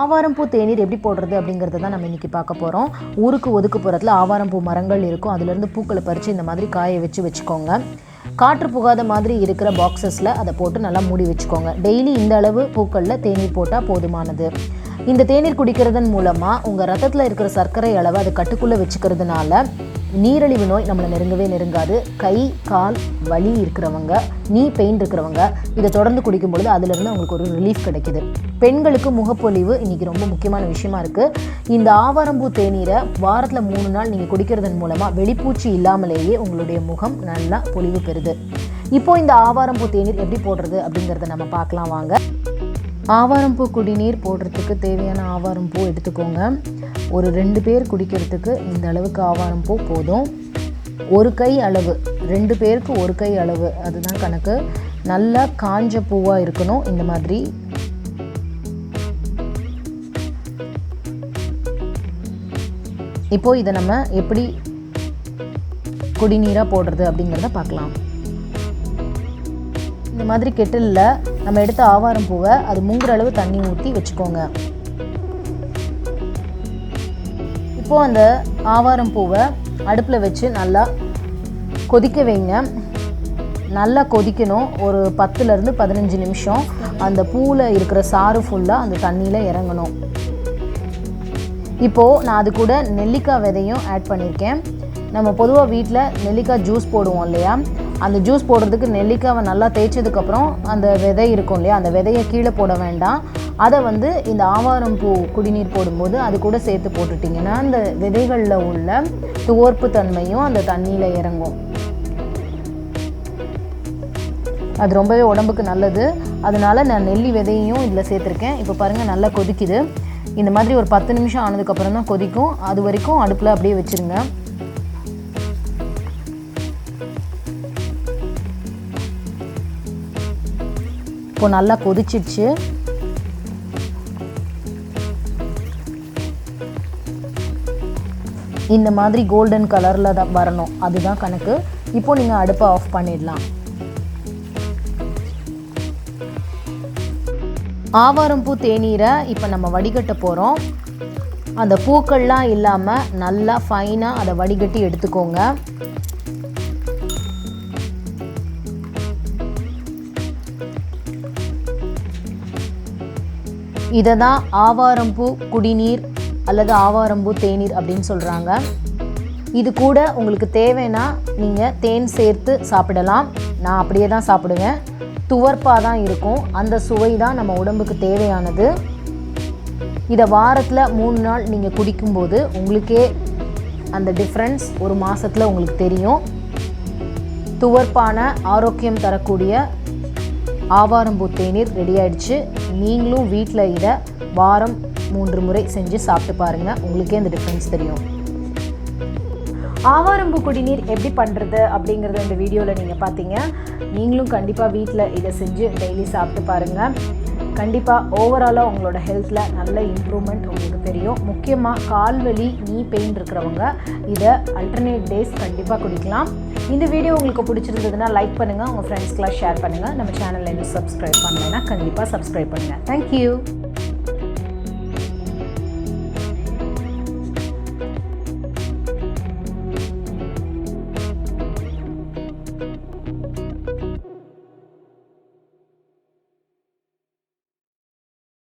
ஆவாரம் பூ தேநீர் எப்படி போடுறது அப்படிங்கிறத தான் நம்ம இன்றைக்கி பார்க்க போகிறோம். ஊருக்கு ஒதுக்குப்புறத்தில் ஆவாரம் பூ மரங்கள் இருக்கும். அதுலேருந்து பூக்களை பறித்து இந்த மாதிரி காய வச்சுக்கோங்க. காற்று புகாத மாதிரி இருக்கிற பாக்ஸஸில் அதை போட்டு நல்லா மூடி வச்சுக்கோங்க. டெய்லி இந்த அளவு பூக்களில் தேநீர் போட்டால் போதுமானது. இந்த தேநீர் குடிக்கிறதன் மூலமாக உங்கள் ரத்தத்தில் இருக்கிற சர்க்கரை அளவை அது கட்டுக்குள்ளே வச்சுக்கிறதுனால நீரிழிவு நோய் நம்மளை நெருங்காது. கை கால் வலி இருக்கிறவங்க, நீ பெயின் இருக்கிறவங்க இதை தொடர்ந்து குடிக்கும் பொழுது அதிலிருந்து அவங்களுக்கு ஒரு ரிலீஃப் கிடைக்குது. பெண்களுக்கு முகப்பொலிவு இன்றைக்கி ரொம்ப முக்கியமான விஷயமா இருக்குது. இந்த ஆவாரம்பூ தேநீரை வாரத்தில் 3 நாள் நீங்கள் குடிக்கிறதன் மூலமாக வெளிப்பூச்சி இல்லாமலேயே உங்களுடைய முகம் நல்லா பொலிவு பெறுது. இப்போது இந்த ஆவாரம்பூ தேநீர் எப்படி போடுறது அப்படிங்கிறத நம்ம பார்க்கலாம் வாங்க. ஆவாரம்பூ குடிநீர் போடுறதுக்கு தேவையான ஆவாரம்பூ எடுத்துக்கோங்க. ஒரு 2 பேர் குடிக்கிறதுக்கு இந்த அளவுக்கு ஆவாரம்பூ போதும். 1 கை அளவு, 2 பேருக்கு 1 கை அளவு, அதுதான் கணக்கு. நல்லா காஞ்ச பூவாக இருக்கணும். இந்த மாதிரி இப்போது இதை நம்ம எப்படி குடிநீராக போடுறது அப்படிங்கிறத பார்க்கலாம். இந்த மாதிரி கெட்டிலில் நம்ம எடுத்த ஆவாரம் பூவை அது முங்குற அளவு தண்ணி ஊற்றி வச்சுக்கோங்க. இப்போது அந்த ஆவாரம் பூவை அடுப்பில் வச்சு நல்லா கொதிக்க வைங்க. நல்லா கொதிக்கணும். ஒரு 10லேருந்து 15 நிமிஷம் அந்த பூவில் இருக்கிற சாறு ஃபுல்லாக அந்த தண்ணியில் இறங்கணும். இப்போது நான் அது கூட நெல்லிக்காய் விதையும் ஆட் பண்ணியிருக்கேன். நம்ம பொதுவாக வீட்டில் நெல்லிக்காய் ஜூஸ் போடுவோம் இல்லையா, அந்த ஜூஸ் போடுறதுக்கு நெல்லிக்காவை நல்லா தேய்ச்சதுக்கப்புறம் அந்த விதை இருக்கும் இல்லையா, அந்த விதையை கீழே போட வேண்டாம். அதை இந்த ஆவாரம் பூ குடிநீர் போடும்போது அது கூட சேர்த்து போட்டுட்டிங்கன்னா அந்த விதைகளில் உள்ள துவர்ப்பு தன்மையும் அந்த தண்ணியில் இறங்கும். அது ரொம்பவே உடம்புக்கு நல்லது. அதனால் நான் நெல்லி விதையும் இதில் சேர்த்துருக்கேன். இப்போ பாருங்கள், நல்லா கொதிக்குது. இந்த மாதிரி ஒரு 10 நிமிஷம் ஆனதுக்கப்புறம் தான் கொதிக்கும். அது வரைக்கும் அடுப்பில் அப்படியே வச்சுருங்க. இப்போ நல்லா கொதிச்சிடுச்சு. இந்த மாதிரி கோல்டன் கலரில் தான் வரணும், அதுதான் கணக்கு. இப்போ நீங்கள் அடுப்பை ஆஃப் பண்ணிடலாம். ஆவாரம்பூ தேநீரை இப்போ நம்ம வடிகட்ட போகிறோம். அந்த பூக்கள்லாம் இல்லாமல் நல்லா ஃபைனாக அதை வடிகட்டி எடுத்துக்கோங்க. இதை தான் ஆவாரம்பூ குடிநீர் அல்லது ஆவாரம்பூ தேநீர் அப்படின்னு சொல்கிறாங்க. இது கூட உங்களுக்கு தேவைன்னா நீங்கள் தேன் சேர்த்து சாப்பிடலாம். நான் அப்படியே தான் சாப்பிடுவேன். துவர்ப்பாக தான் இருக்கும். அந்த சுவை தான் நம்ம உடம்புக்கு தேவையானது. இதை வாரத்தில் 3 நாள் நீங்கள் குடிக்கும்போது உங்களுக்கே அந்த டிஃப்ரென்ஸ் ஒரு மாதத்தில் உங்களுக்கு தெரியும். துவர்ப்பான ஆரோக்கியம் தரக்கூடிய ஆவாரம்பூ தேநீர் ரெடி ஆயிடுச்சு. நீங்களும் வீட்டில் இதை வாரம் 3 முறை செஞ்சு சாப்பிட்டு பாருங்கள். உங்களுக்கே இந்த டிஃப்ரென்ஸ் தெரியும். ஆவாரம்பூ குடிநீர் எப்படி பண்ணுறது அப்படிங்கிறத இந்த வீடியோவில் நீங்கள் பார்த்தீங்க. நீங்களும் கண்டிப்பாக வீட்டில் இதை செஞ்சு டெய்லி சாப்பிட்டு பாருங்கள். கண்டிப்பாக ஓவராலாக உங்களோட ஹெல்த்தில் நல்ல இம்ப்ரூவ்மெண்ட் உங்களுக்கு தெரியும். முக்கியமாக கால்வலி, நீ பெயின் இருக்கிறவங்க இதை அல்டர்னேட் டேஸ் கண்டிப்பாக குடிக்கலாம். இந்த வீடியோ உங்களுக்கு பிடிச்சிருந்ததுன்னா லைக் பண்ணுங்கள், உங்கள் ஃப்ரெண்ட்ஸ்க்கெலாம் ஷேர் பண்ணுங்கள். நம்ம சேனலில் இன்னும் சப்ஸ்கிரைப் பண்ணலைன்னா கண்டிப்பாக சப்ஸ்கிரைப் பண்ணுங்கள். தேங்க்யூ.